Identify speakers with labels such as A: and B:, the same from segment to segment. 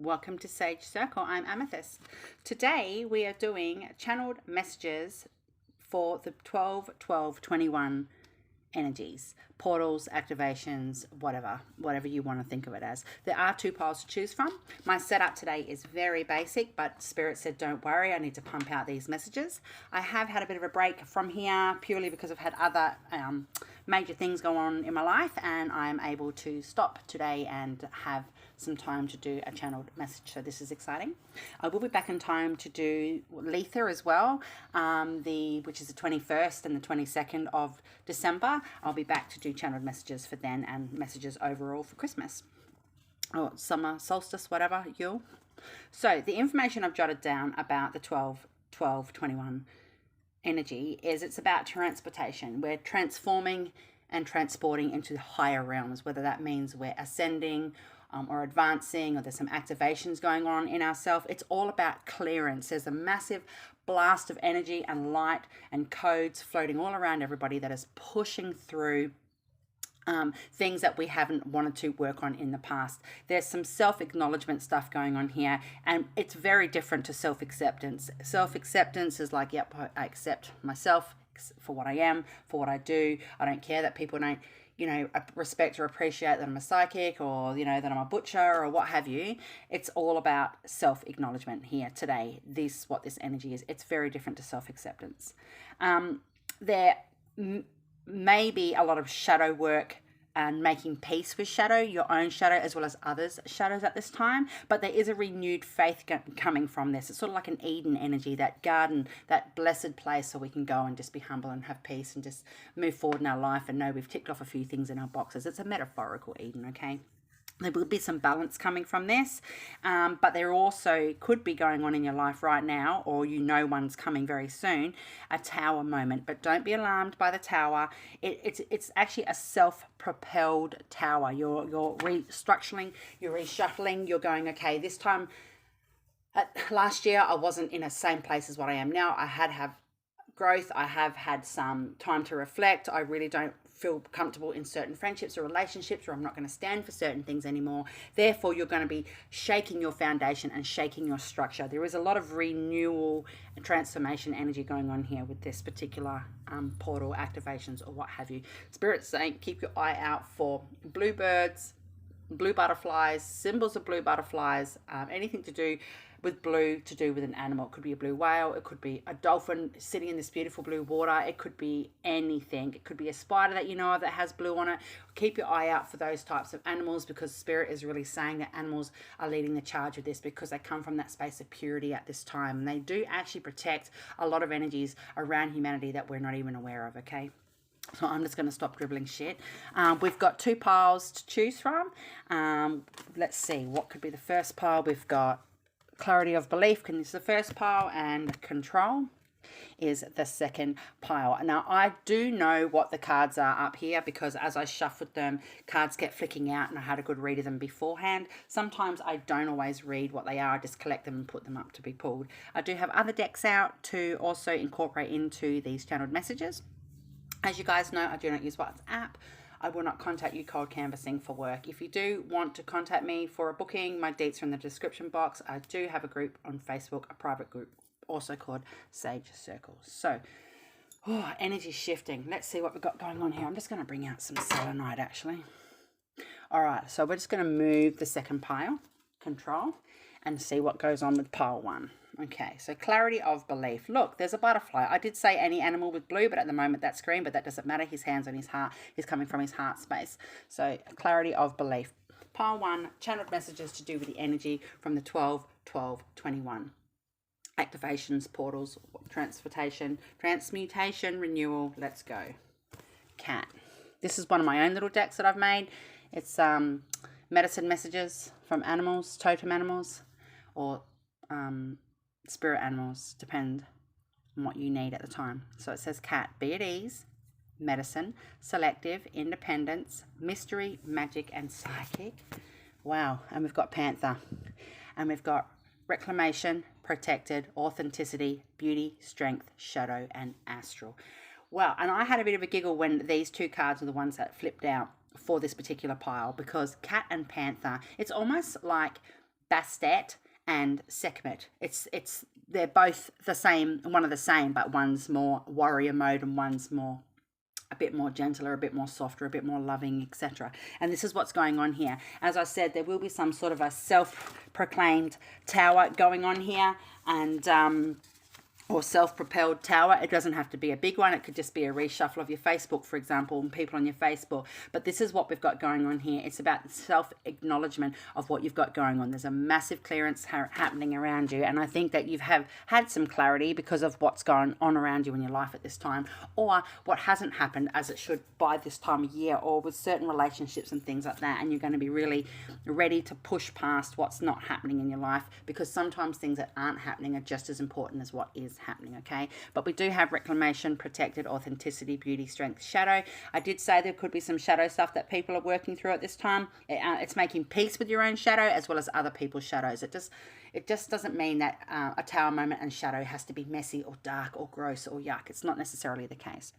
A: Welcome to Sage Circle. I'm Amythyst. Today we are doing channeled messages for the 12-12-21 energies, portals, activations, whatever you want to think of it as. There are two piles to choose from. My setup today is very basic, but Spirit said don't worry, I need to pump out these messages. I have had a bit of a break from here purely because I've had other major things go on in my life, and I'm able to stop today and have some time to do a channeled message, so this is exciting. I will be back in time to do Letha as well, which is the 21st and the 22nd of December. I'll be back to do channeled messages for then and messages overall for Christmas or summer solstice, whatever, Yule. So the information I've jotted down about the 12-12-21 energy is it's about transportation. We're transforming and transporting into higher realms, whether that means we're ascending or advancing, or there's some activations going on in ourselves. It's all about clearance. There's a massive blast of energy and light and codes floating all around everybody that is pushing through things that we haven't wanted to work on in the past. There's some self-acknowledgement stuff going on here, and it's very different to self-acceptance. Self-acceptance is like, yep, I accept myself for what I am, for what I do. I don't care that people don't respect or appreciate that I'm a psychic, or that I'm a butcher, or what have you. It's all about self-acknowledgement here today. What this energy is. It's very different to self-acceptance. There may be a lot of shadow work and making peace with shadow, your own shadow as well as others' shadows at this time. But there is a renewed faith coming from this. It's sort of like an Eden energy, that garden, that blessed place where we can go and just be humble and have peace and just move forward in our life and know we've ticked off a few things in our boxes. It's a metaphorical Eden, okay? There will be some balance coming from this, but there also could be going on in your life right now, or one's coming very soon, a tower moment. But don't be alarmed by the tower. It's actually a self-propelled tower. You're restructuring, you're reshuffling, you're going, okay, this time, last year I wasn't in the same place as what I am now. I have growth. I have had some time to reflect. I really don't feel comfortable in certain friendships or relationships, or I'm not going to stand for certain things anymore. Therefore, you're going to be shaking your foundation and shaking your structure. There is a lot of renewal and transformation energy going on here with this particular portal activations or what have you. Spirit's saying keep your eye out for bluebirds, blue butterflies, symbols of blue butterflies, anything to do with blue, to do with an animal. It could be a blue whale, it could be a dolphin sitting in this beautiful blue water, it could be anything. It could be a spider that you know of that has blue on it. Keep your eye out for those types of animals, because Spirit is really saying that animals are leading the charge with this, because they come from that space of purity at this time, and they do actually protect a lot of energies around humanity that we're not even aware of, okay? So I'm just going to stop dribbling shit. We've got two piles to choose from. Let's see, what could be the first pile? We've got Clarity of Belief is the first pile, and Control is the second pile. Now, I do know what the cards are up here, because as I shuffled them, cards kept flicking out and I had a good read of them beforehand. Sometimes I don't always read what they are. I just collect them and put them up to be pulled. I do have other decks out to also incorporate into these channeled messages. As you guys know, I do not use WhatsApp. I will not contact you cold canvassing for work. If you do want to contact me for a booking, my dates are in the description box. I do have a group on Facebook, a private group, also called Sage Circle. So, energy shifting. Let's see what we've got going on here. I'm just going to bring out some selenite, actually. All right, so we're just going to move the second pile, Control, and see what goes on with pile one. Okay, so Clarity of Belief. Look, there's a butterfly. I did say any animal with blue, but at the moment that's green, but that doesn't matter. His hand's on his heart. He's coming from his heart space. So Clarity of Belief. Pile one, channeled messages to do with the energy from the 12-12-21. Activations, portals, transportation, transmutation, renewal. Let's go. Cat. This is one of my own little decks that I've made. It's medicine messages from animals, totem animals, or spirit animals, depend on what you need at the time. So it says cat, be at ease, medicine, selective, independence, mystery, magic, and psychic. Wow. And we've got panther, and we've got reclamation, protected, authenticity, beauty, strength, shadow, and astral. Wow. And I had a bit of a giggle when these two cards are the ones that flipped out for this particular pile, because cat and panther, it's almost like Bastet and Sekhmet. They're both the same, one of the same, but one's more warrior mode and one's more a bit more gentler, a bit more softer, a bit more loving, etc. And this is what's going on here. As I said, there will be some sort of a self-proclaimed tower going on here, and or self-propelled tower. It doesn't have to be a big one. It could just be a reshuffle of your Facebook, for example, and people on your Facebook. But this is what we've got going on here. It's about self-acknowledgement of what you've got going on. There's a massive clearance happening around you, and I think that you've had some clarity because of what's going on around you in your life at this time, or what hasn't happened as it should by this time of year, or with certain relationships and things like that, and you're going to be really ready to push past what's not happening in your life, because sometimes things that aren't happening are just as important as what is happening. Okay, but we do have reclamation, protected, authenticity, beauty, strength, shadow. I did say there could be some shadow stuff that people are working through at this time. It's making peace with your own shadow as well as other people's shadows. It just doesn't mean that a tower moment and shadow has to be messy or dark or gross or yuck. It's not necessarily the case.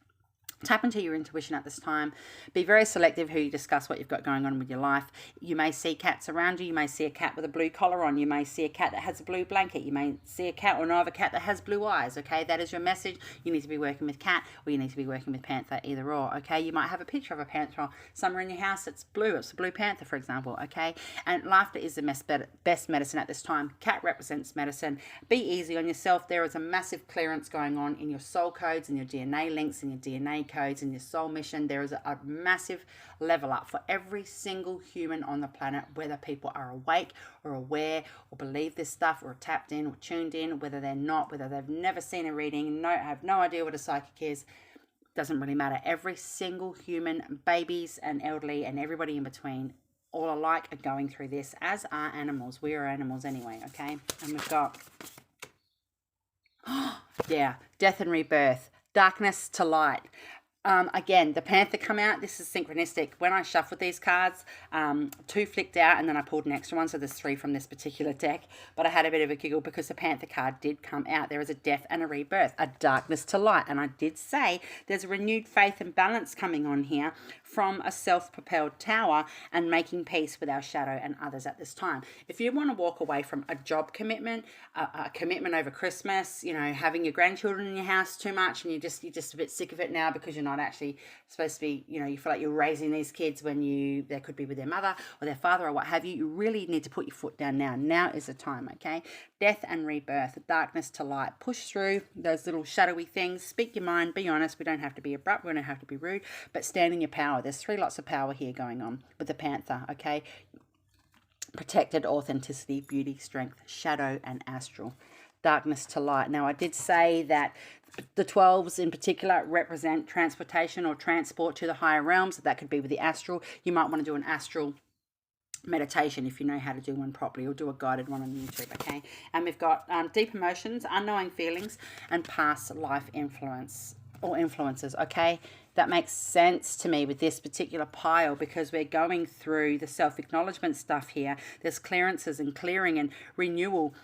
A: Tap into your intuition at this time. Be very selective who you discuss what you've got going on with your life. You may see cats around you. You may see a cat with a blue collar on. You may see a cat that has a blue blanket. You may see a cat or know of a cat that has blue eyes. Okay, that is your message. You need to be working with cat, or you need to be working with panther, either or. Okay, you might have a picture of a panther somewhere in your house that's blue. It's a blue panther, for example. Okay, and laughter is the best medicine at this time. Cat represents medicine. Be easy on yourself. There is a massive clearance going on in your soul codes and your DNA links and your DNA codes and your soul mission. There is a massive level up for every single human on the planet, whether people are awake or aware or believe this stuff or tapped in or tuned in, whether they're not, whether they've never seen a reading, have no idea what a psychic is. Doesn't really matter. Every single human, babies and elderly and everybody in between, all alike, are going through this, as are animals. We are animals anyway. Okay, and we've got yeah, death and rebirth, darkness to light. Again, the panther come out. This is synchronistic. When I shuffled these cards, 2 flicked out and then I pulled an extra one. So there's 3 from this particular deck. But I had a bit of a giggle because the panther card did come out. There is a death and a rebirth, a darkness to light. And I did say there's a renewed faith and balance coming on here from a self-propelled tower and making peace with our shadow and others at this time. If you want to walk away from a job commitment, a commitment over Christmas, having your grandchildren in your house too much, and you're just a bit sick of it now because you're not actually supposed to be, you feel like you're raising these kids when they could be with their mother or their father or what have you. You really need to put your foot down now. Now is the time, okay? Death and rebirth, darkness to light. Push through those little shadowy things. Speak your mind. Be honest. We don't have to be abrupt. We don't have to be rude. But stand in your power. There's 3 lots of power here going on with the panther, okay? Protected, authenticity, beauty, strength, shadow, and astral. Darkness to light. Now, I did say that the 12s in particular represent transportation or transport to the higher realms. That could be with the astral. You might want to do an astral meditation if you know how to do one properly, or do a guided one on YouTube, okay? And we've got deep emotions, unknowing feelings, and past life influence or influences, okay? That makes sense to me with this particular pile because we're going through the self-acknowledgement stuff here. There's clearances and clearing and renewal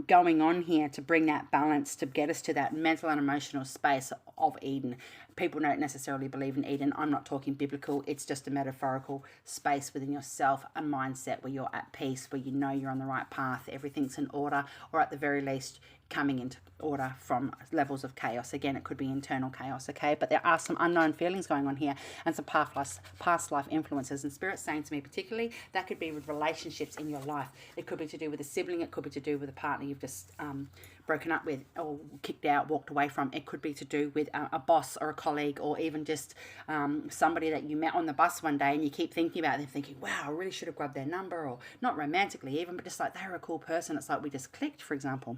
A: going on here to bring that balance, to get us to that mental and emotional space of Eden. People don't necessarily believe in Eden. I'm not talking biblical. It's just a metaphorical space within yourself, a mindset where you're at peace, where you know you're on the right path, everything's in order, or at the very least coming into order from levels of chaos. Again, it could be internal chaos, okay? But there are some unknown feelings going on here and some past life influences. And Spirit's saying to me particularly, that could be with relationships in your life. It could be to do with a sibling. It could be to do with a partner you've just broken up with or kicked out, walked away from. It could be to do with a boss or a colleague, or even just somebody that you met on the bus one day and you keep thinking about them, thinking, wow, I really should have grabbed their number, or not romantically even, but just like they were a cool person. It's like we just clicked, for example.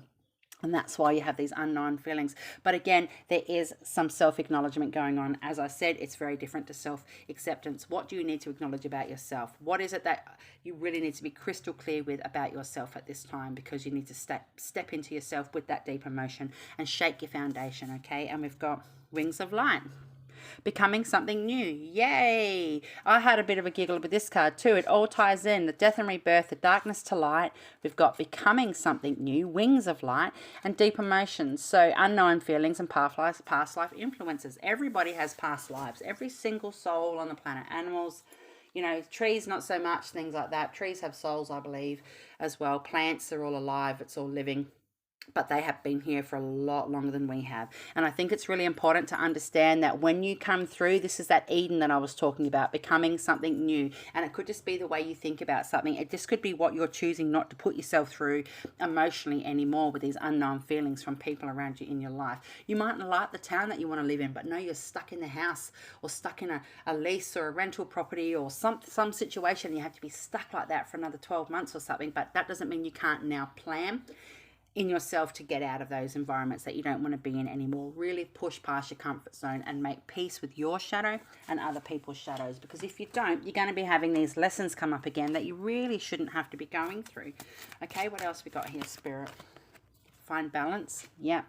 A: And that's why you have these unknown feelings. But again, there is some self-acknowledgement going on. As I said, it's very different to self-acceptance. What do you need to acknowledge about yourself? What is it that you really need to be crystal clear with about yourself at this time? Because you need to step into yourself with that deep emotion and shake your foundation, okay? And we've got wings of light. Becoming something new. Yay! I had a bit of a giggle with this card too. It all ties in. The death and rebirth, the darkness to light. We've got becoming something new, wings of light, and deep emotions. So unknown feelings and past life influences. Everybody has past lives. Every single soul on the planet. Animals, You know, trees, not so much, things like that. Trees have souls, I believe, as well. Plants are all alive, it's all living. But they have been here for a lot longer than we have. And I think it's really important to understand that when you come through, this is that Eden that I was talking about, becoming something new. And it could just be the way you think about something. It just could be what you're choosing not to put yourself through emotionally anymore with these unknown feelings from people around you in your life. You might not like the town that you want to live in, but no, you're stuck in the house or stuck in a lease or a rental property or some situation. You have to be stuck like that for another 12 months or something. But that doesn't mean you can't now plan in yourself to get out of those environments that you don't want to be in anymore. Really push past your comfort zone and make peace with your shadow and other people's shadows, because if you don't, you're going to be having these lessons come up again that you really shouldn't have to be going through. Okay, what else we got here, Spirit? Find balance. Yeah.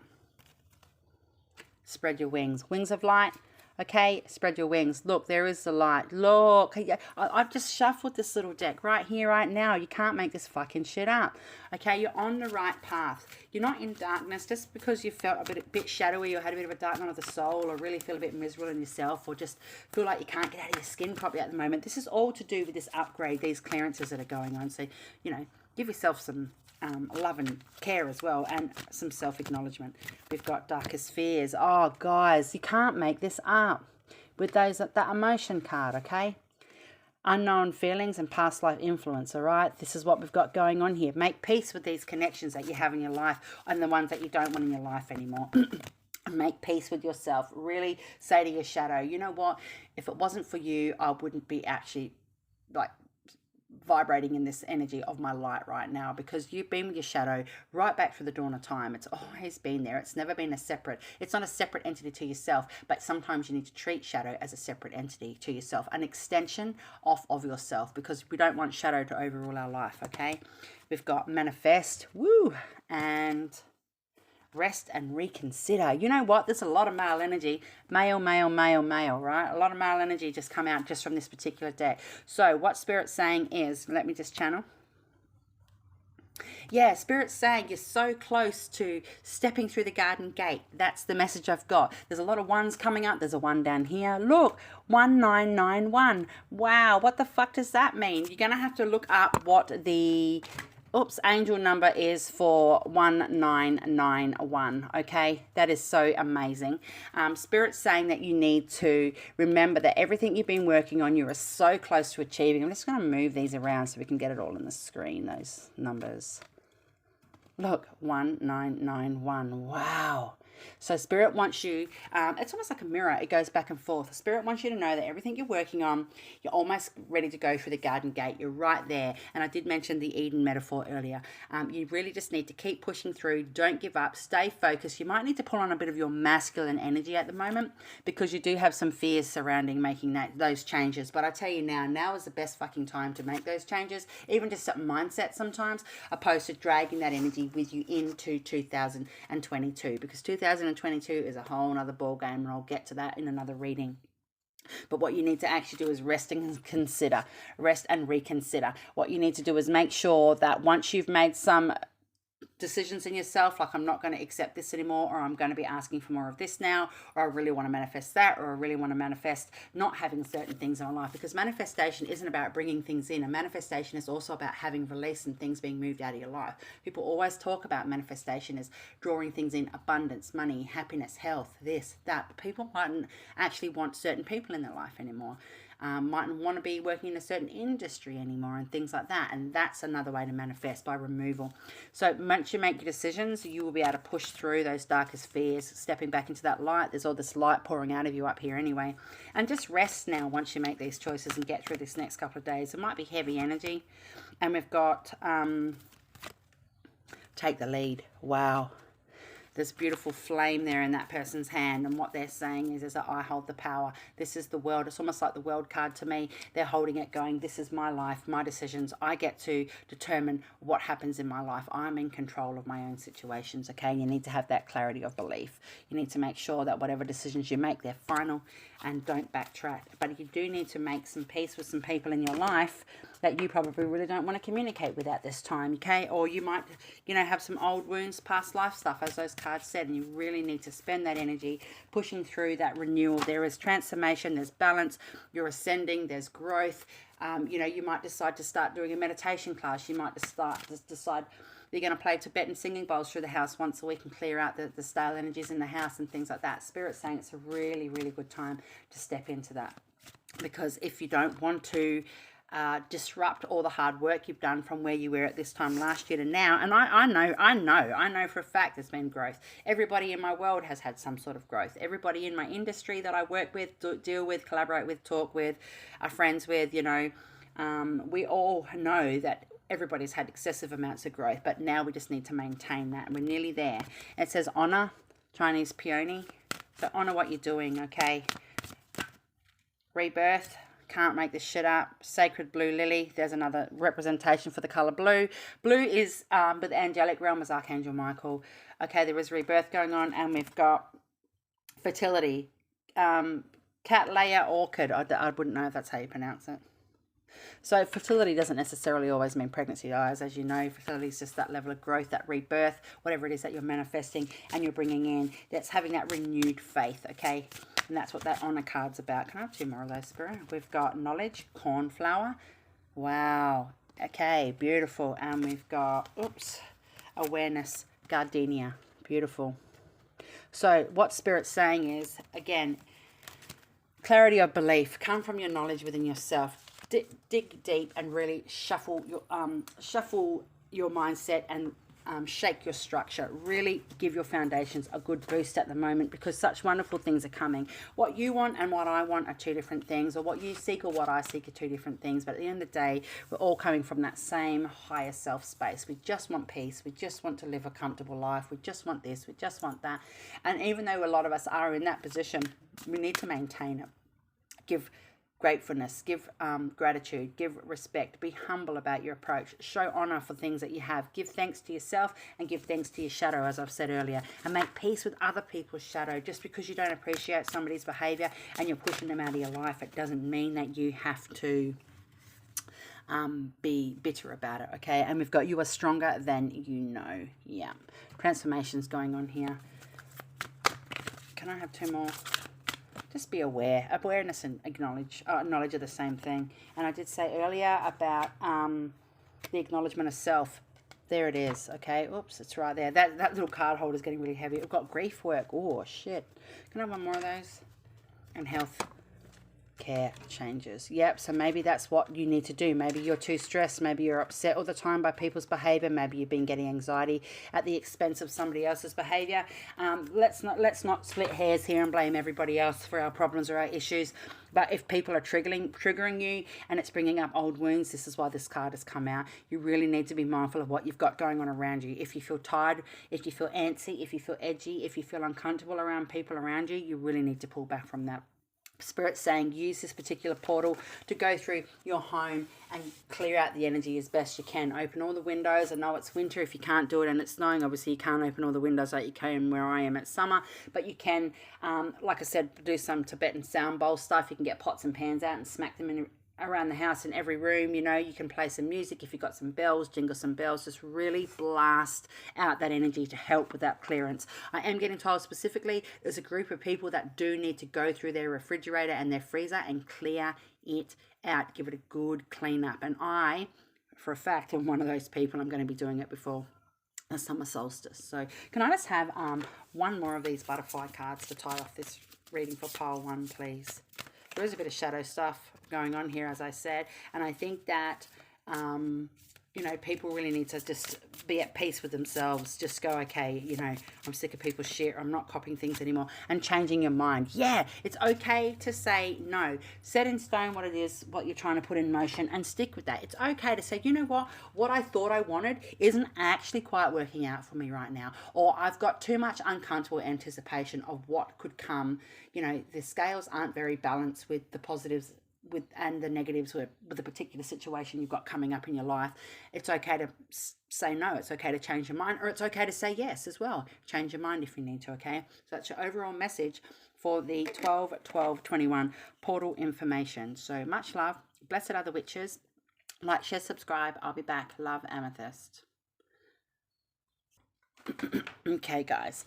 A: Spread your wings. Wings of light. Okay, spread your wings. Look, there is the light. Look, I've just shuffled this little deck right here, right now. You can't make this fucking shit up. Okay, you're on the right path. You're not in darkness just because you felt a bit shadowy or had a bit of a dark night of the soul, or really feel a bit miserable in yourself, or just feel like you can't get out of your skin properly at the moment. This is all to do with this upgrade, these clearances that are going on. So, you know, give yourself some love and care as well, and some self-acknowledgement. We've got darkest fears. Oh, guys, you can't make this up with that emotion card, okay? Unknown feelings and past life influence, all right? This is what we've got going on here. Make peace with these connections that you have in your life and the ones that you don't want in your life anymore. Make peace with yourself. Really say to your shadow, you know what? If it wasn't for you, I wouldn't be actually like vibrating in this energy of my light right now, because you've been with your shadow right back through the dawn of time. It's always been there. It's never been it's not a separate entity to yourself, but sometimes you need to treat shadow as a separate entity to yourself, an extension of yourself, because we don't want shadow to overrule our life. Okay, we've got manifest, woo, and rest and reconsider. You know what? There's a lot of male energy. Male, right? A lot of male energy just come out just from this particular deck. So what Spirit's saying is, let me just channel. Yeah, Spirit's saying you're so close to stepping through the garden gate. That's the message I've got. There's a lot of ones coming up. There's a one down here. Look, 1991. Wow, what the fuck does that mean? You're going to have to look up what the angel number is for 1991. Okay, that is so amazing. Spirit's saying that you need to remember that everything you've been working on, you are so close to achieving. I'm just going to move these around so we can get it all on the screen, those numbers. Look, 1991. Wow. So Spirit wants you, it's almost like a mirror. It goes back and forth. Spirit wants you to know that everything you're working on, you're almost ready to go through the garden gate. You're right there. And I did mention the Eden metaphor earlier. You really just need to keep pushing through. Don't give up. Stay focused. You might need to pull on a bit of your masculine energy at the moment, because you do have some fears surrounding making those changes. But I tell you now is the best fucking time to make those changes, even just a mindset sometimes, opposed to dragging that energy with you into 2022, because 2022 is a whole nother ball game, and I'll get to that in another reading. But what you need to actually do is rest and reconsider. What you need to do is make sure that once you've made some decisions in yourself, like I'm not going to accept this anymore, or I'm going to be asking for more of this now, or I really want to manifest that, or I really want to manifest not having certain things in my life, because manifestation isn't about bringing things in. A manifestation is also about having release and things being moved out of your life. People always talk about manifestation as drawing things in: abundance, money, happiness, health, this, that. But people mightn't actually want certain people in their life anymore. Mightn't want to be working in a certain industry anymore, and things like that. And that's another way to manifest, by removal. So once you make your decisions, you will be able to push through those darkest fears, stepping back into that light. There's all this light pouring out of you up here anyway. And just rest now once you make these choices and get through this next couple of days. It might be heavy energy. And we've got take the lead. Wow. There's beautiful flame there in that person's hand, and what they're saying is that I hold the power. This is the world. It's almost like the world card to me. They're holding it, going, this is my life, my decisions. I get to determine what happens in my life. I'm in control of my own situations, okay? You need to have that clarity of belief. You need to make sure that whatever decisions you make, they're final, and don't backtrack. But you do need to make some peace with some people in your life that you probably really don't want to communicate with at this time, okay? Or you might, have some old wounds, past life stuff, as those cards said, and you really need to spend that energy pushing through that renewal. There is transformation, there's balance, you're ascending, there's growth. You know, you might decide to start doing a meditation class. You might decide you're going to play Tibetan singing bowls through the house once a week and clear out the stale energies in the house and things like that. Spirit's saying it's a really, really good time to step into that. Because if you don't want to disrupt all the hard work you've done from where you were at this time last year to now, and I know for a fact there's been growth. Everybody in my world has had some sort of growth. Everybody in my industry that I work with, deal with, collaborate with, talk with, are friends with, you know, we all know that everybody's had excessive amounts of growth, but now we just need to maintain that, and we're nearly there. It says honor, Chinese peony, so honor what you're doing, okay? Rebirth, can't make this shit up. Sacred blue lily, there's another representation for the color blue. Blue is with the angelic realm as Archangel Michael. Okay, there is rebirth going on, and we've got fertility. Cattleya orchid, I wouldn't know if that's how you pronounce it. So fertility doesn't necessarily always mean pregnancy, guys. As you know, fertility is just that level of growth, that rebirth, whatever it is that you're manifesting and you're bringing in. That's having that renewed faith, okay? And that's what that honor card's about. Can I have two more of those, Spirit? We've got knowledge, cornflower. Wow. Okay, beautiful. And we've got, awareness, gardenia. Beautiful. So what Spirit's saying is, again, clarity of belief. Come from your knowledge within yourself. Dig deep and really shuffle your mindset and shake your structure. Really give your foundations a good boost at the moment, because such wonderful things are coming. What you want and what I want are two different things, or what you seek or what I seek are two different things. But at the end of the day, we're all coming from that same higher self space. We just want peace. We just want to live a comfortable life. We just want this. We just want that. And even though a lot of us are in that position, we need to maintain it. Give gratefulness, give gratitude, give respect, be humble about your approach, show honor for things that you have, give thanks to yourself and give thanks to your shadow, as I've said earlier, and make peace with other people's shadow. Just because you don't appreciate somebody's behavior and you're pushing them out of your life, it doesn't mean that you have to be bitter about it, okay? And we've got you are stronger than you know. Yeah, transformations going on here. Can I have two more? Just be aware. Awareness and knowledge are the same thing. And I did say earlier about the acknowledgement of self. There it is, okay? Oops, it's right there. That little card holder is getting really heavy. We've got grief work. Oh, shit. Can I have one more of those? And health care changes. Yep, so maybe that's what you need to do. Maybe you're too stressed. Maybe you're upset all the time by people's behavior. Maybe you've been getting anxiety at the expense of somebody else's behavior. Let's not split hairs here and blame everybody else for our problems or our issues. But if people are triggering you and it's bringing up old wounds, this is why this card has come out. You really need to be mindful of what you've got going on around you. If you feel tired, if you feel antsy, if you feel edgy, if you feel uncomfortable around people around you, you really need to pull back from that. Spirit's saying use this particular portal to go through your home and clear out the energy as best you can. Open all the windows. I know it's winter. If you can't do it and it's snowing, obviously you can't open all the windows like you can where I am at summer. But you can, like I said, do some Tibetan sound bowl stuff. You can get pots and pans out and smack them in around the house in every room. You know, you can play some music. If you've got some bells, jingle some bells. Just really blast out that energy to help with that clearance. I am getting told specifically there's a group of people that do need to go through their refrigerator and their freezer and clear it out. Give it a good clean up. And I, for a fact, am one of those people. I'm going to be doing it before the summer solstice. So can I just have one more of these butterfly cards to tie off this reading for pile 1, please? There is a bit of shadow stuff going on here, as I said, and I think that you know, people really need to just be at peace with themselves. Just go, okay, you know, I'm sick of people's shit. I'm not copying things anymore. And changing your mind. Yeah, it's okay to say no. Set in stone what it is, what you're trying to put in motion, and stick with that. It's okay to say, you know what I thought I wanted isn't actually quite working out for me right now. Or I've got too much uncomfortable anticipation of what could come. You know, the scales aren't very balanced with the positives and the negatives with the particular situation you've got coming up in your life. It's okay to say no. It's okay to change your mind, or it's okay to say yes as well. Change your mind if you need to, okay? So that's your overall message for the 12-12-21 portal information. So much love. Blessed are the witches. Like, share, subscribe. I'll be back. Love, Amythyst. Okay, guys.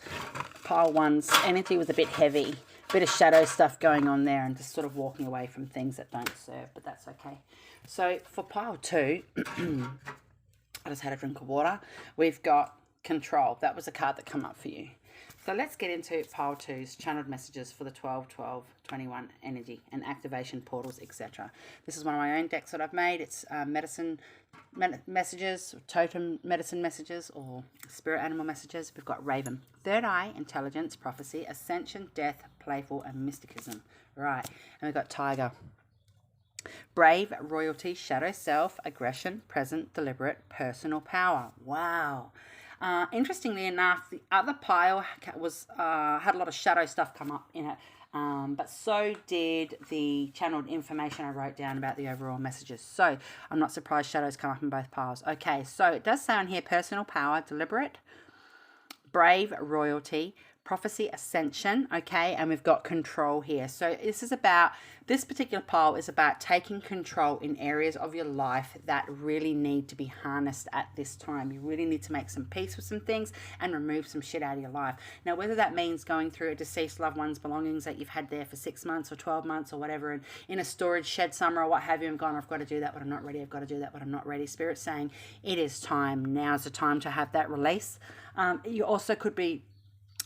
A: Pile 1's energy was a bit heavy. bit of shadow stuff going on there and just sort of walking away from things that don't serve, but that's okay. So for pile 2, I just had a drink of water. We've got control. That was a card that came up for you. So let's get into pile 2's channeled messages for the 12, 12, 21 energy and activation portals, etc. This is one of my own decks that I've made. It's medicine messages, totem medicine messages, or spirit animal messages. We've got Raven, third eye, intelligence, prophecy, ascension, death, playful, and mysticism. Right, and we've got Tiger, brave, royalty, shadow self, aggression, present, deliberate, personal power. Wow. Interestingly enough, the other pile was had a lot of shadow stuff come up in it, but so did the channeled information I wrote down about the overall messages. So I'm not surprised shadows come up in both piles. Okay, so it does say on here personal power, deliberate, brave, royalty, prophecy, ascension, okay, and we've got control here. So this particular pile is about taking control in areas of your life that really need to be harnessed at this time. You really need to make some peace with some things and remove some shit out of your life. Now, whether that means going through a deceased loved one's belongings that you've had there for 6 months or 12 months or whatever, and in a storage shed somewhere or what have you, and gone, I've got to do that, but I'm not ready. I've got to do that, but I'm not ready. Spirit's saying it is time. Now's the time to have that release. You also could be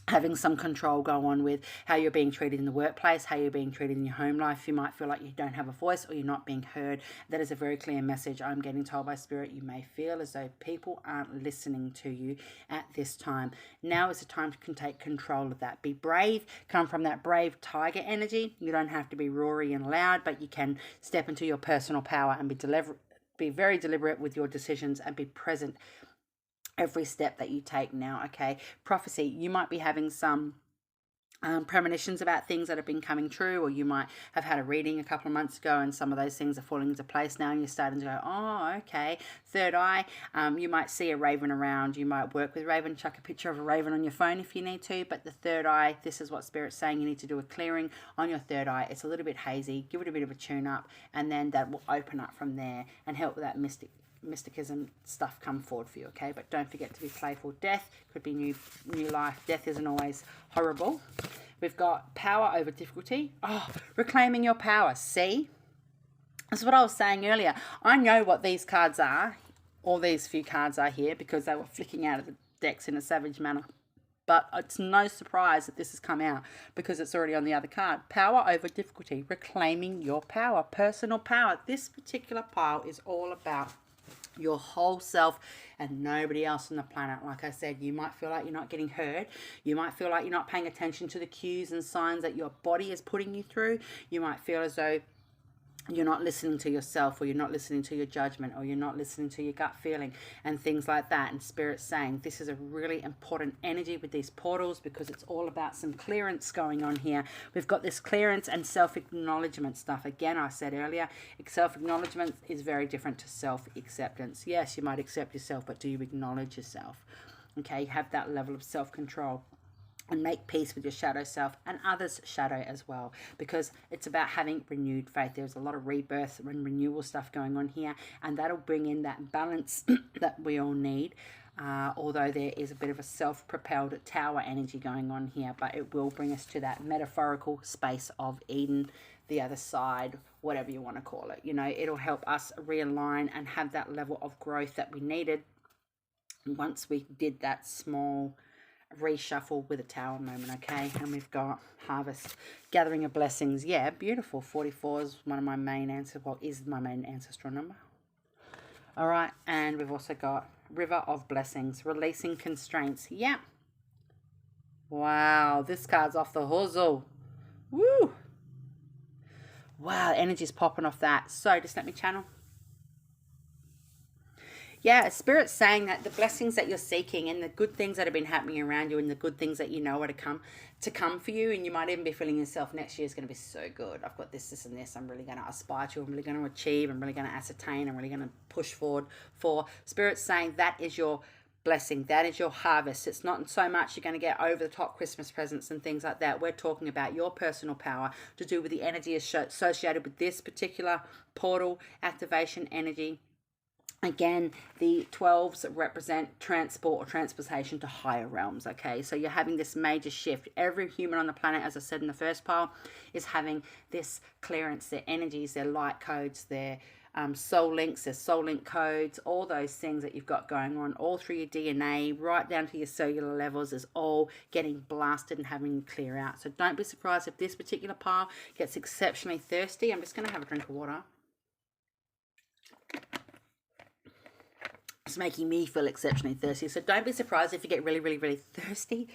A: having some control go on with how you're being treated in the workplace, how you're being treated in your home life. You might feel like you don't have a voice or you're not being heard. That is a very clear message I'm getting told by Spirit. You may feel as though people aren't listening to you at this time. Now is the time to take control of that. Be brave, come from that brave tiger energy. You don't have to be roary and loud, but you can step into your personal power and be very deliberate with your decisions and be present every step that you take now. Okay, prophecy, you might be having some premonitions about things that have been coming true, or you might have had a reading a couple of months ago and some of those things are falling into place now and you're starting to go, oh, okay. Third eye, you might see a raven around. You might work with raven, chuck a picture of a raven on your phone if you need to, but the third eye, this is what Spirit's saying. You need to do a clearing on your third eye. It's a little bit hazy. Give it a bit of a tune up, and then that will open up from there and help with that mysticism stuff come forward for you. Okay, but don't forget to be playful. Death could be new life. Death isn't always horrible. We've got power over difficulty. Reclaiming your power. See, that's what I was saying earlier. I know what these cards are, all these few cards are here, because they were flicking out of the decks in a savage manner. But it's no surprise that this has come out because it's already on the other card. Power over difficulty, reclaiming your power, personal power. This particular pile is all about your whole self and nobody else on the planet. Like I said, you might feel like you're not getting heard. You might feel like you're not paying attention to the cues and signs that your body is putting you through. You might feel as though you're not listening to yourself, or you're not listening to your judgment, or you're not listening to your gut feeling and things like that. And Spirit's saying this is a really important energy with these portals because it's all about some clearance going on here. We've got this clearance and self-acknowledgement stuff. Again, I said earlier, self-acknowledgement is very different to self-acceptance. Yes, you might accept yourself, but do you acknowledge yourself? Okay, have that level of self-control. And make peace with your shadow self and others' shadow as well, because it's about having renewed faith. There's a lot of rebirth and renewal stuff going on here, and that'll bring in that balance that we all need. Although there is a bit of a self-propelled tower energy going on here, but it will bring us to that metaphorical space of Eden, the other side, whatever you want to call it. You know, it'll help us realign and have that level of growth that we needed once we did that small reshuffle with a tower moment. Okay, and we've got harvest, gathering of blessings. Yeah, beautiful. 44 is one of my main answers. Well, is my main ancestral number. All right, and we've also got river of blessings, releasing constraints. Yeah. Wow, this card's off the hustle. Woo. Wow, energy's popping off that. So just let me channel. Yeah, Spirit's saying that the blessings that you're seeking and the good things that have been happening around you and the good things that you know are to come for you, and you might even be feeling yourself next year is going to be so good. I've got this, and this. I'm really going to aspire to. I'm really going to achieve. I'm really going to ascertain. I'm really going to push forward for. Spirit's saying that is your blessing. That is your harvest. It's not so much you're going to get over the top Christmas presents and things like that. We're talking about your personal power to do with the energy associated with this particular portal activation energy. Again, the 12s represent transport or transportation to higher realms, okay? So you're having this major shift. Every human on the planet, as I said in the first pile, is having this clearance, their energies, their light codes, their soul links, their soul link codes, all those things that you've got going on, all through your DNA, right down to your cellular levels, is all getting blasted and having to clear out. So don't be surprised if this particular pile gets exceptionally thirsty. I'm just going to have a drink of water. It's making me feel exceptionally thirsty. So don't be surprised if you get really, really, really thirsty,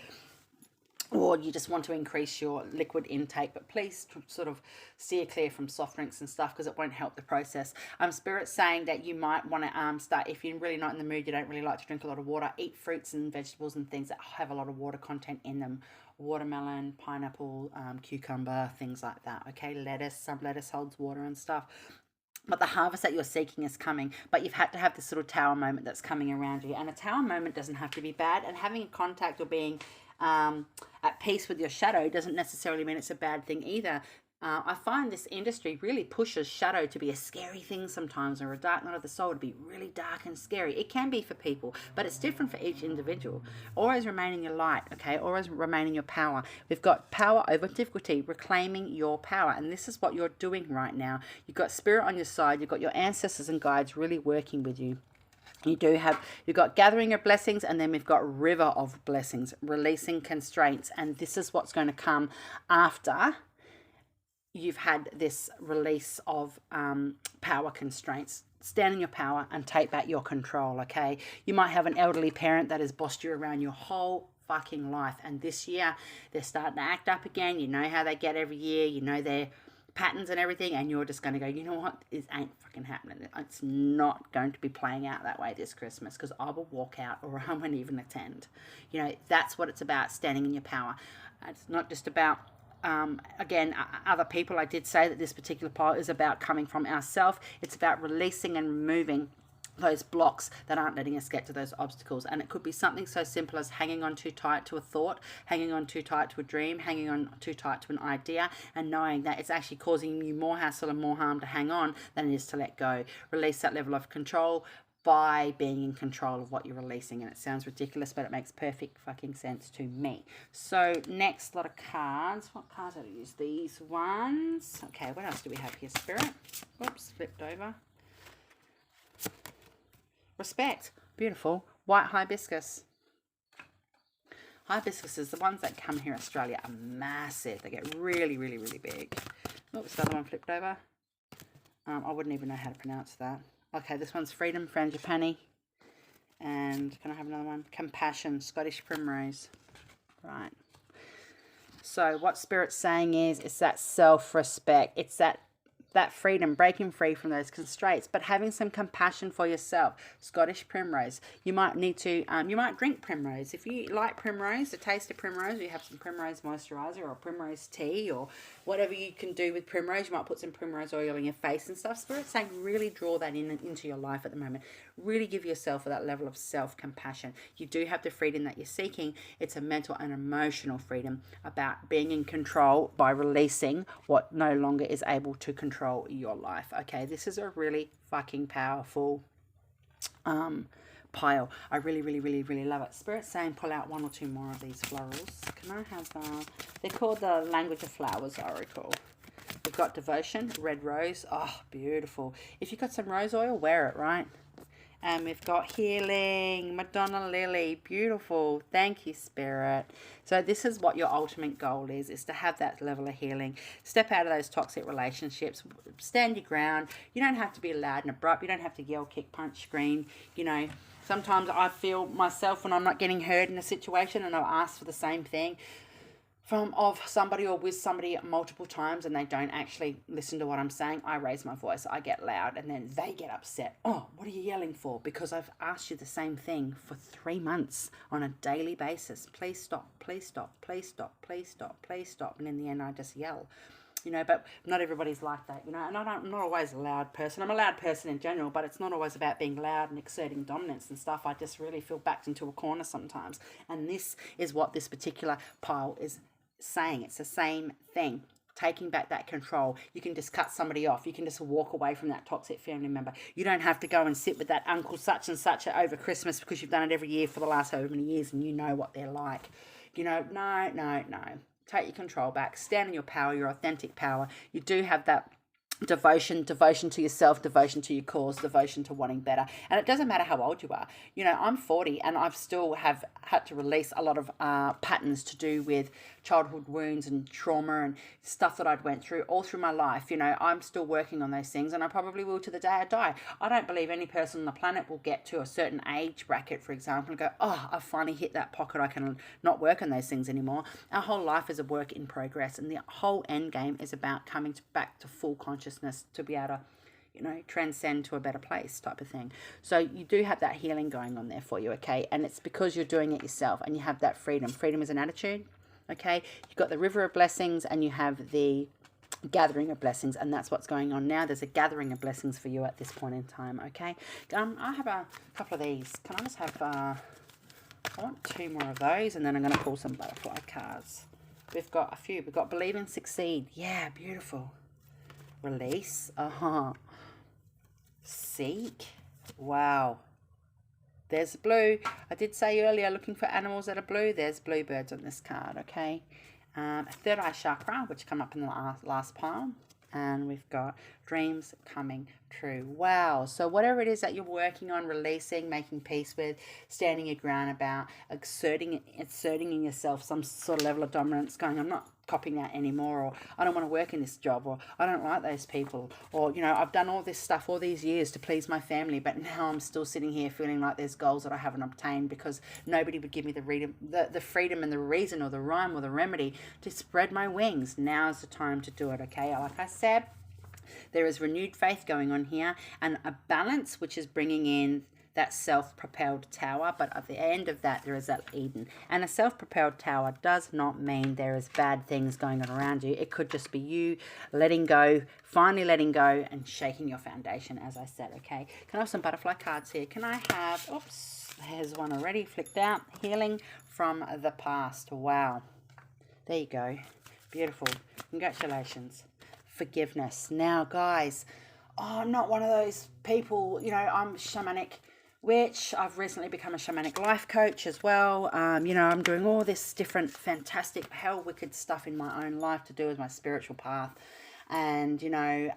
A: or you just want to increase your liquid intake. But please sort of steer clear from soft drinks and stuff, because it won't help the process. Spirit's saying that you might want to start, if you're really not in the mood, you don't really like to drink a lot of water, eat fruits and vegetables and things that have a lot of water content in them. Watermelon, pineapple, cucumber, things like that. Okay, lettuce, some lettuce holds water and stuff. But the harvest that you're seeking is coming. But you've had to have this little tower moment that's coming around you. And a tower moment doesn't have to be bad. And having a contact or being at peace with your shadow doesn't necessarily mean it's a bad thing either. I find this industry really pushes shadow to be a scary thing sometimes, or a dark night of the soul to be really dark and scary. It can be for people, but it's different for each individual. Always remain in your light, okay? Always remain in your power. We've got power over difficulty, reclaiming your power, and this is what you're doing right now. You've got spirit on your side. You've got your ancestors and guides really working with you. You've got gathering of blessings, and then we've got river of blessings, releasing constraints. And this is what's going to come after you've had this release of power constraints. Stand in your power and take back your control, okay? You might have an elderly parent that has bossed you around your whole fucking life, and this year they're starting to act up again. You know how they get every year. You know their patterns and everything, and you're just going to go, you know what, it ain't fucking happening. It's not going to be playing out that way this Christmas, because I will walk out, or I won't even attend. You know, that's what it's about, standing in your power. It's not just about again, other people. I did say that this particular pile is about coming from ourselves. It's about releasing and removing those blocks that aren't letting us get to those obstacles. And it could be something so simple as hanging on too tight to a thought, hanging on too tight to a dream, hanging on too tight to an idea, and knowing that it's actually causing you more hassle and more harm to hang on than it is to let go. Release that level of control by being in control of what you're releasing. And it sounds ridiculous, but it makes perfect fucking sense to me. So next lot of cards. What cards did I use? These ones. Okay, what else do we have here, Spirit? Oops, flipped over. Respect. Beautiful. White hibiscus. Hibiscuses, the ones that come here in Australia, are massive. They get really, really, really big. Oops, the other one flipped over. I wouldn't even know how to pronounce that. Okay, this one's Freedom, Frangipani. And can I have another one? Compassion, Scottish Primrose. Right. So what Spirit's saying is, it's that self-respect. It's that freedom, breaking free from those constraints, but having some compassion for yourself. Scottish Primrose. You might need to, you might drink primrose. If you like primrose, the taste of primrose, you have some primrose moisturizer or primrose tea or whatever you can do with primrose. You might put some primrose oil in your face and stuff. Spirit's saying really draw that into your life at the moment. Really give yourself that level of self-compassion. You do have the freedom that you're seeking. It's a mental and emotional freedom about being in control by releasing what no longer is able to control your life. Okay, this is a really fucking powerful pile. I really, really, really, really love it. Spirit's saying pull out one or two more of these florals. Can I have, they're called the Language of Flowers Oracle. We've got Devotion, Red Rose. Oh, beautiful. If you've got some rose oil, wear it, right? And we've got Healing, Madonna Lily. Beautiful. Thank you, Spirit. So this is what your ultimate goal is to have that level of healing. Step out of those toxic relationships. Stand your ground. You don't have to be loud and abrupt. You don't have to yell, kick, punch, scream. You know, sometimes I feel myself when I'm not getting heard in a situation, and I'll ask for the same thing of somebody or with somebody multiple times, and they don't actually listen to what I'm saying. I raise my voice, I get loud, and then they get upset. Oh, what are you yelling for? Because I've asked you the same thing for 3 months on a daily basis. Please stop, please stop, please stop, please stop, please stop. And in the end, I just yell. You know, but not everybody's like that, you know, and I'm not always a loud person. I'm a loud person in general, but it's not always about being loud and exerting dominance and stuff. I just really feel backed into a corner sometimes. And this is what this particular pile is saying. It's the same thing. taking back that control. You can just cut somebody off. You can just walk away from that toxic family member. You don't have to go and sit with that uncle such and such over Christmas because you've done it every year for the last however many years and you know what they're like. You know, no. Take your control back. Stand in your power, your authentic power. You do have that devotion to yourself, devotion to your cause, devotion to wanting better. And it doesn't matter how old you are. You know, I'm 40 and I've still have had to release a lot of patterns to do with childhood wounds and trauma and stuff that I'd went through all through my life. You know, I'm still working on those things, and I probably will to the day I die. I don't believe any person on the planet will get to a certain age bracket, for example, and go, oh, I finally hit that pocket, I can not work on those things anymore. Our whole life is a work in progress, and the whole end game is about coming back to full consciousness to be able to, you know, transcend to a better place type of thing. So you do have that healing going on there for you, okay? And it's because you're doing it yourself and you have that freedom. Freedom is an attitude, okay? You've got the river of blessings and you have the gathering of blessings, and that's what's going on now. There's a gathering of blessings for you at this point in time, okay? I have a couple of these. Can I just have, I want 2 more of those, and then I'm going to pull some butterfly cards. We've got a few. We've got believe and succeed. Yeah, beautiful. Release. Seek. Wow. There's blue. I did say earlier looking for animals that are blue. There's bluebirds on this card, okay? Third eye chakra, which come up in the last pile. And we've got dreams coming true. Wow. So whatever it is that you're working on, releasing, making peace with, standing your ground about, asserting in yourself some sort of level of dominance, going, I'm not copying that anymore, or I don't want to work in this job, or I don't like those people, or, you know, I've done all this stuff all these years to please my family, but now I'm still sitting here feeling like there's goals that I haven't obtained because nobody would give me the freedom and the reason or the rhyme or the remedy to spread my wings. Now's the time to do it, okay? Like I said, there is renewed faith going on here and a balance which is bringing in that self-propelled tower, but at the end of that there is that Eden. And a self-propelled tower does not mean there is bad things going on around you. It could just be you letting go, finally letting go and shaking your foundation, as I said, okay? Can I have some butterfly cards here? Can I have, oops, there's one already flicked out. Healing from the past. Wow. There you go. Beautiful. Congratulations. Forgiveness. Now, guys, I'm not one of those people, you know, I'm shamanic witch. I've recently become a shamanic life coach as well. You know, I'm doing all this different fantastic hell wicked stuff in my own life to do with my spiritual path. And, you know,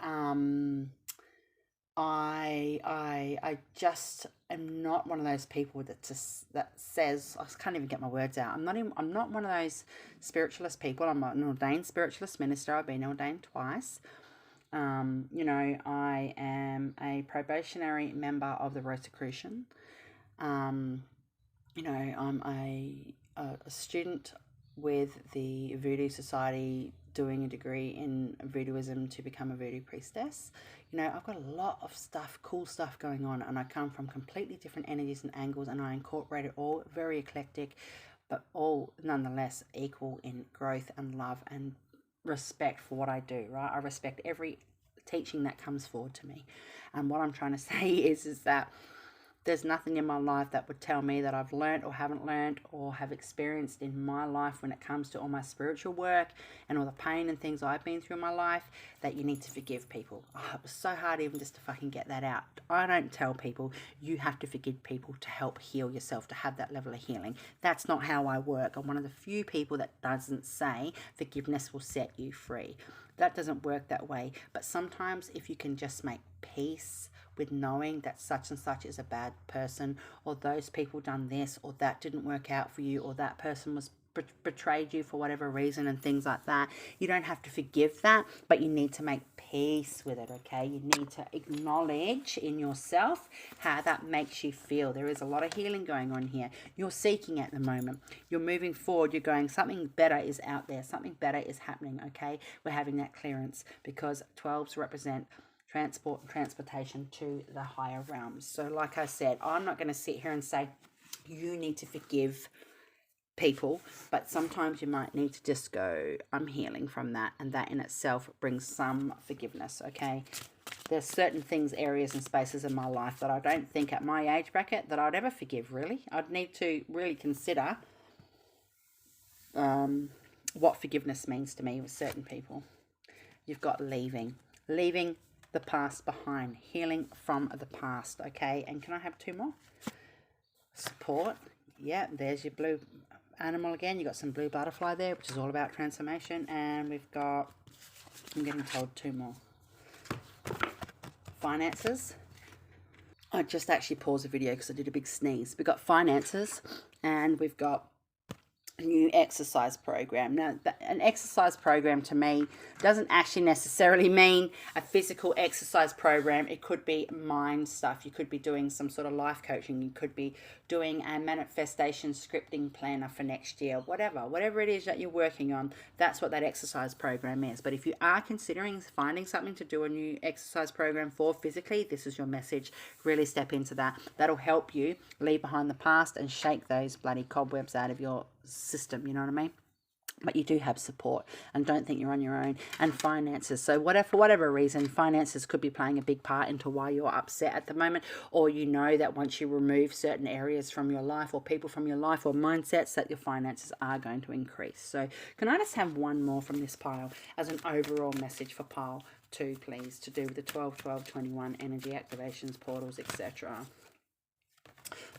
A: I just am not one of those people that says, I can't even get my words out. I'm not one of those spiritualist people. I'm an ordained spiritualist minister. I've been ordained twice. You know, I am a probationary member of the Rosicrucian. You know, I'm a student with the Voodoo Society, doing a degree in voodooism to become a voodoo priestess. You know, I've got a lot of stuff, cool stuff going on, and I come from completely different energies and angles, and I incorporate it all, very eclectic, but all nonetheless equal in growth and love and respect for what I do, right? I respect every teaching that comes forward to me. And what I'm trying to say is that there's nothing in my life that would tell me that I've learned or haven't learned or have experienced in my life when it comes to all my spiritual work and all the pain and things I've been through in my life, that you need to forgive people. Oh, it was so hard even just to fucking get that out. I don't tell people you have to forgive people to help heal yourself, to have that level of healing. That's not how I work. I'm one of the few people that doesn't say forgiveness will set you free. That doesn't work that way. But sometimes if you can just make peace with knowing that such and such is a bad person, or those people done this, or that didn't work out for you, or that person was betrayed you for whatever reason and things like that. You don't have to forgive that, but you need to make peace with it, okay? You need to acknowledge in yourself how that makes you feel. There is a lot of healing going on here. You're seeking at the moment. You're moving forward. You're going, something better is out there. Something better is happening, okay? We're having that clearance because 12s represent transport and transportation to the higher realms. So like I said, I'm not going to sit here and say you need to forgive people, but sometimes you might need to just go, I'm healing from that, and that in itself brings some forgiveness, okay? There's certain things, areas and spaces in my life that I don't think at my age bracket that I'd ever forgive, really. I'd need to really consider what forgiveness means to me with certain people. you've got leaving the past behind, healing from the past. Okay, and can I have 2 more? Support. Yeah, there's your blue animal again. You got some blue butterfly there, which is all about transformation. And we've got, I'm getting told 2 more. Finances. I just actually paused the video because I did a big sneeze. We've got finances, and we've got a new exercise program. Now, an exercise program to me doesn't actually necessarily mean a physical exercise program. It could be mind stuff. You could be doing some sort of life coaching. You could be doing a manifestation scripting planner for next year. Whatever it is that you're working on, that's what that exercise program is. But if you are considering finding something to do a new exercise program for physically, this is your message. Really step into that. That'll help you leave behind the past and shake those bloody cobwebs out of your system, you know what I mean? But you do have support, and don't think you're on your own. And finances, so for whatever reason, finances could be playing a big part into why you're upset at the moment, or you know that once you remove certain areas from your life or people from your life or mindsets, that your finances are going to increase. So can I just have 1 more from this pile as an overall message for pile 2, please, to do with the 12, 12, 21 energy activations, portals, etc.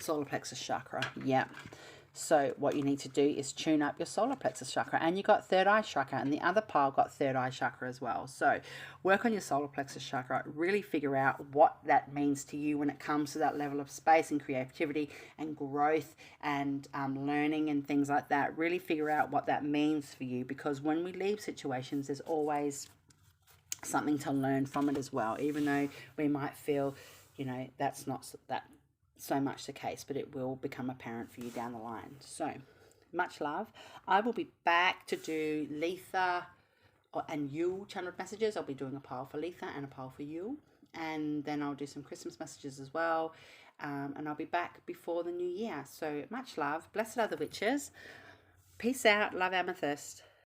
A: Solar plexus chakra. Yeah. So what you need to do is tune up your solar plexus chakra, and you got third eye chakra, and the other pile got third eye chakra as well. So work on your solar plexus chakra, really figure out what that means to you when it comes to that level of space and creativity and growth and learning and things like that. Really figure out what that means for you, because when we leave situations, there's always something to learn from it as well, even though we might feel, you know, that's not that so much the case, but it will become apparent for you down the line. So much love. I will be back to do Letha and Yule channeled messages. I'll be doing a pile for Letha and a pile for Yule, and then I'll do some Christmas messages as well, and I'll be back before the new year. So much love. Blessed are the witches. Peace out. Love, Amethyst.